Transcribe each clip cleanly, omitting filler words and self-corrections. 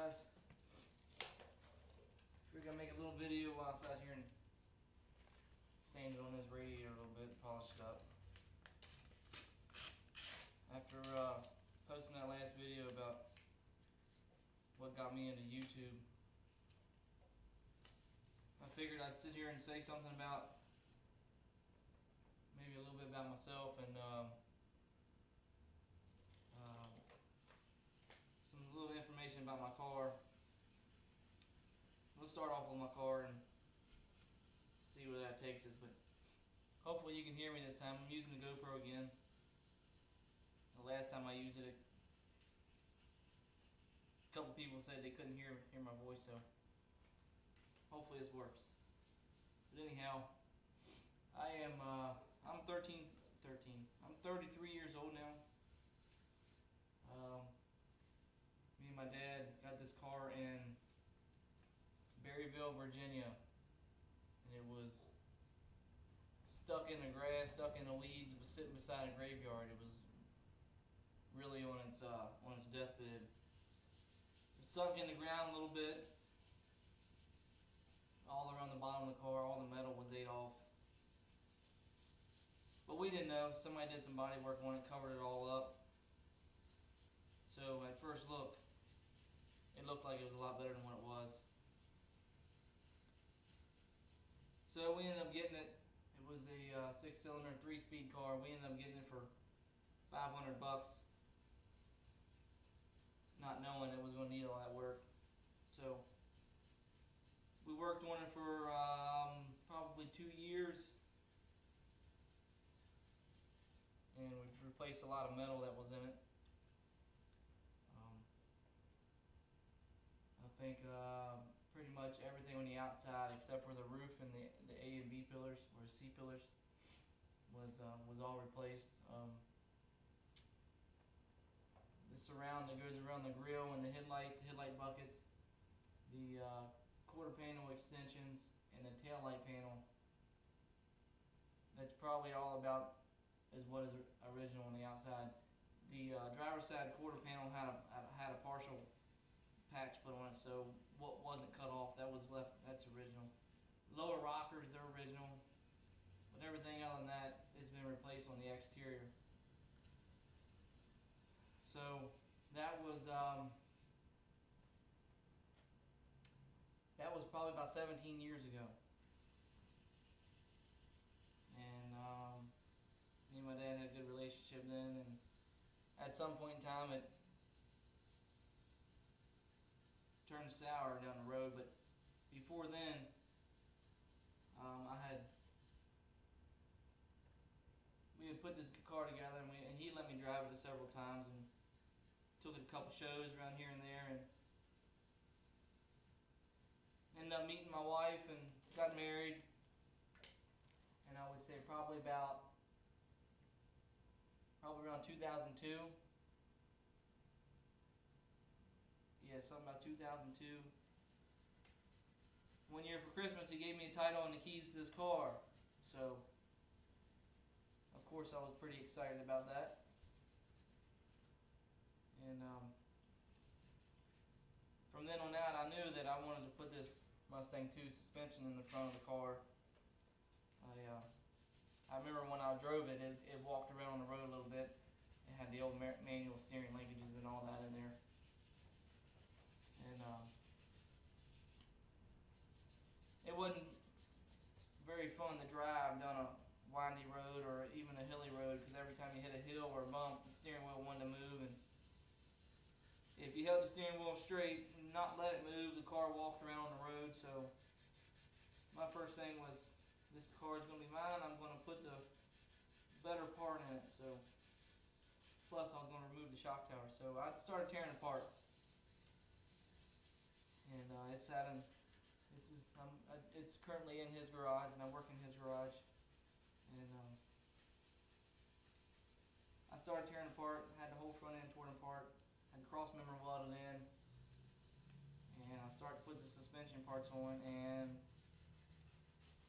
guys? We're gonna make a little video while I was out here and sand it on this radiator a little bit, polish it up. After posting that last video about what got me into YouTube, I figured I'd sit here and say something about, maybe a little bit about myself and some little information about my car. We'll start off with my car and see where that takes us, but hopefully you can hear me this time. I'm using the GoPro again. The last time I used it, a couple people said they couldn't hear my voice, so hopefully this works. But anyhow, I'm 33 years old now. Me and my dad got this car in Berryville, Virginia, and it was stuck in the grass, stuck in the weeds. It was sitting beside a graveyard. It was really on its deathbed. It sunk in the ground a little bit. All around the bottom of the car, all the metal was ate off. But we didn't know. Somebody did some body work on it, covered it all up. So at first look, it looked like it was a lot better than what it was. So we ended up getting it. It was a 6-cylinder, 3-speed car. We ended up getting it for $500, not knowing it was going to need all that work. So we worked on it for probably 2 years, and we replaced a lot of metal that was in it. I think pretty much everything on the outside except for the roof and the A and B pillars, or C pillars, was all replaced. The surround that goes around the grill and the headlights, the headlight buckets, the quarter panel extensions, and the tail light panel, that's probably all about as what is original on the outside. The driver's side quarter panel had a partial patch put on it, so what wasn't cut off, that was left, that's original. Lower rockers, they're original, but everything other than that has been replaced on the exterior. So that was probably about 17 years ago, and me and my dad had a good relationship then, and at some point in time it turned sour down the road. But before then, we had put this car together, and he let me drive it several times, and took it a couple shows around here and there, and ended up meeting my wife and got married. And I would say probably around 2002. Yeah, something about 2002. One year for Christmas, he gave me the title and the keys to this car. So, of course, I was pretty excited about that. And from then on out, I knew that I wanted to put this Mustang 2 suspension in the front of the car. I remember when I drove it, it walked around on the road a little bit. It had the old manual steering linkages and all that in there. And it wasn't very fun to drive down a windy road or even a hilly road, because every time you hit a hill or a bump, the steering wheel wanted to move, and if you held the steering wheel straight and not let it move, the car walked around on the road. So my first thing was, this car is going to be mine. I'm going to put the better part in it. So plus I was going to remove the shock tower. So I started tearing it apart. And it's currently in his garage, and I work in his garage. And I started tearing it apart, had the whole front end torn apart, had the cross member welded in, and I started to put the suspension parts on, and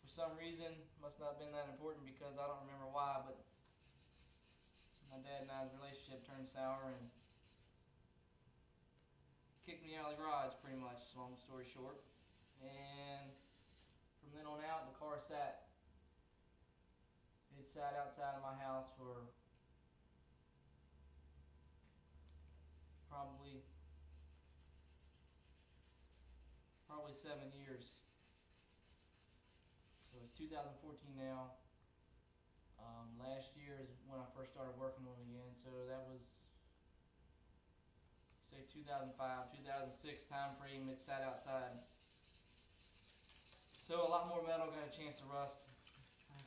for some reason, must not have been that important, because I don't remember why, but my dad and I's relationship turned sour, and kicked me out of the garage, pretty much, long story short. And from then on out, the car sat. It sat outside of my house for probably 7 years. So it's 2014 now. Last year is when I first started working on it again. So that was, say, 2005, 2006 time frame. It sat outside. So a lot more metal got a chance to rust.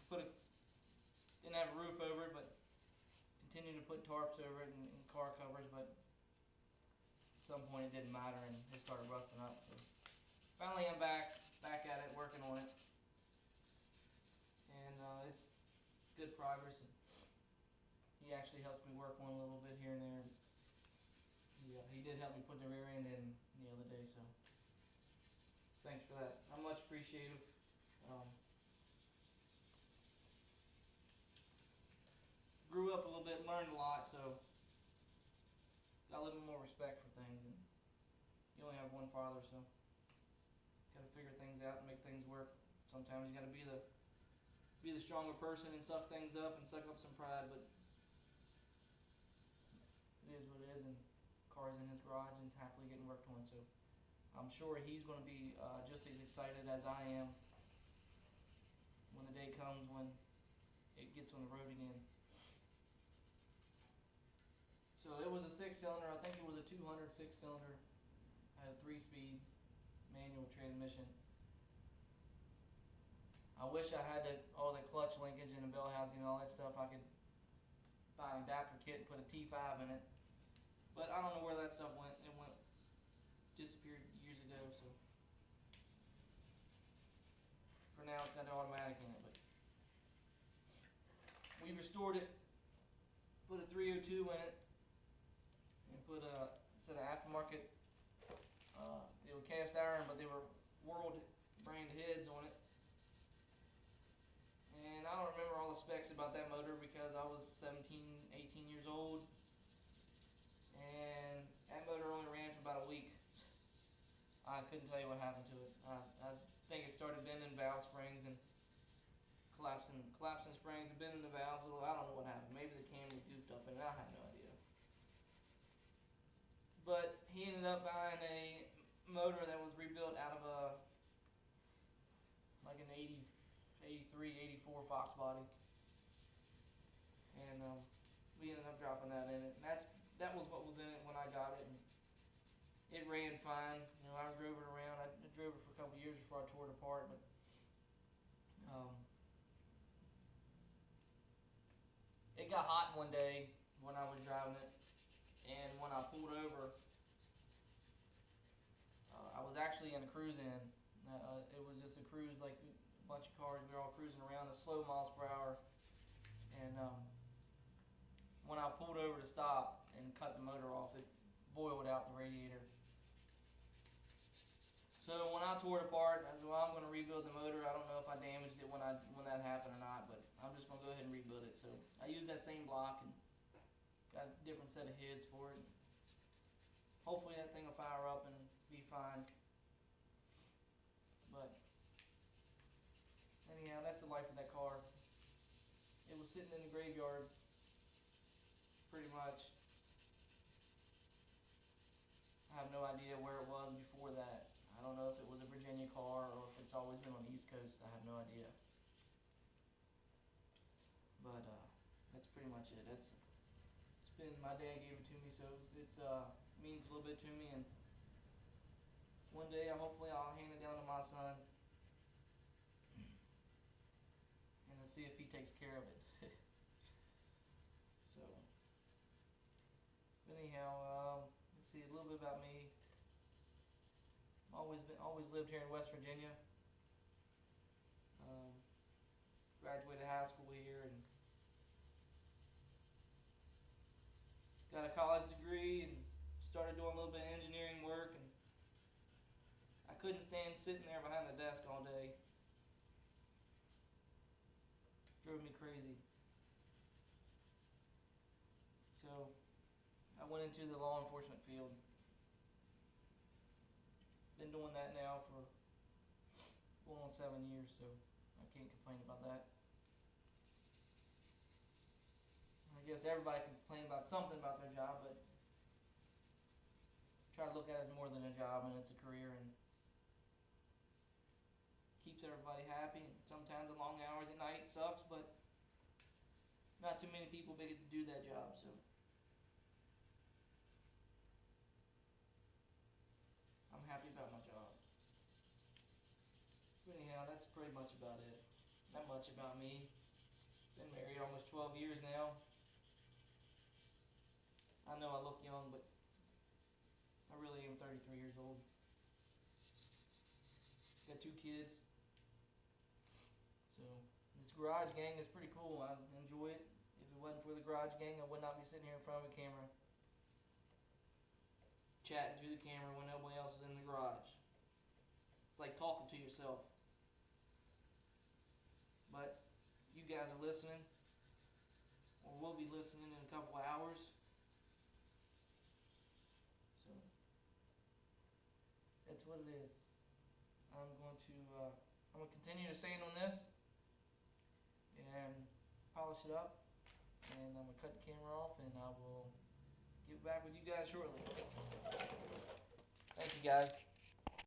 Didn't have a roof over it, but continued to put tarps over it and car covers. But at some point it didn't matter, and it started rusting up. So finally I'm back at it, working on it, and it's good progress. And he actually helps me work on a little bit here and there. He did help me put the rear end in the other day, so thanks for that. I'm much appreciative. Grew up a little bit, learned a lot, so got a little more respect for things. And you only have one father, so got to figure things out and make things work. Sometimes you got to be the stronger person and suck things up and suck up some pride, but it is what it is, and car's in his garage and it's happily getting worked on. So I'm sure he's going to be just as excited as I am when the day comes when it gets on the road again. So it was a 6-cylinder. I think it was a 200 6-cylinder. Had a 3-speed manual transmission. I wish I had all the clutch linkage and the bell housing and all that stuff. I could buy an adapter kit and put a T5 in it. But I don't know where that stuff went. It disappeared years ago. So for now, it's got the automatic in it. But we restored it. Put a 302 in it. And put a set of aftermarket. They were cast iron, but they were World brand heads on it. And I don't remember all the specs about that motor because I was 17, 18 years old. And that motor only ran for about a week. I couldn't tell you what happened to it. I think it started bending valve springs and collapsing springs and bending the valves. I don't know what happened. Maybe the cam was goofed up in it. I have no idea. But he ended up buying a motor that was rebuilt out of like an 83, 84 Fox body. And we ended up dropping that in it. And that was what was in it when I got it. And it ran fine. You know, I drove it around. I drove it for a couple years before I tore it apart. But it got hot one day when I was driving it. And when I pulled over, I was actually in a cruise-in. It was just a cruise, like a bunch of cars. We were all cruising around at slow miles per hour. And when I pulled over to stop and cut the motor off, it boiled out the radiator. So when I tore it apart, I said, well, I'm going to rebuild the motor. I don't know if I damaged it when that happened or not, but I'm just going to go ahead and rebuild it. So I used that same block and got a different set of heads for it. Hopefully that thing will fire up and be fine. But anyhow, that's the life of that car. It was sitting in the graveyard pretty much. I have no idea where it was before that. I don't know if it was a Virginia car or if it's always been on the East Coast. I have no idea. But that's pretty much it. My dad gave it to me, so it means a little bit to me, and one day hopefully I'll hand it down to my son and then see if he takes care of it. So anyhow, let's see a little bit about me. Always lived here in West Virginia. Graduated high school here and got a college degree and started doing a little bit of engineering work, and I couldn't stand sitting there behind the desk all day. Drove me crazy. So I went into the law enforcement field. been doing that now for going on 7 years, so I can't complain about that. I guess everybody can complain about something about their job, but try to look at it as more than a job, and it's a career, and keeps everybody happy. And sometimes the long hours at night sucks, but not too many people get to do that job, so I'm happy about my job. But anyhow, that's pretty much about it. Not much about me. Been married almost 12 years now. I know I look young, but I really am 33 years old. Got 2 kids. So this garage gang is pretty cool. I enjoy it. If it wasn't for the garage gang, I would not be sitting here in front of a camera chatting to the camera when nobody else is in the garage. It's like talking to yourself. But you guys are listening, or will be listening in a couple of hours. So that's what it is. I'm going to continue to sand on this and polish it up, and I'm going to cut the camera off, and I will get back with you guys shortly. Thank you guys.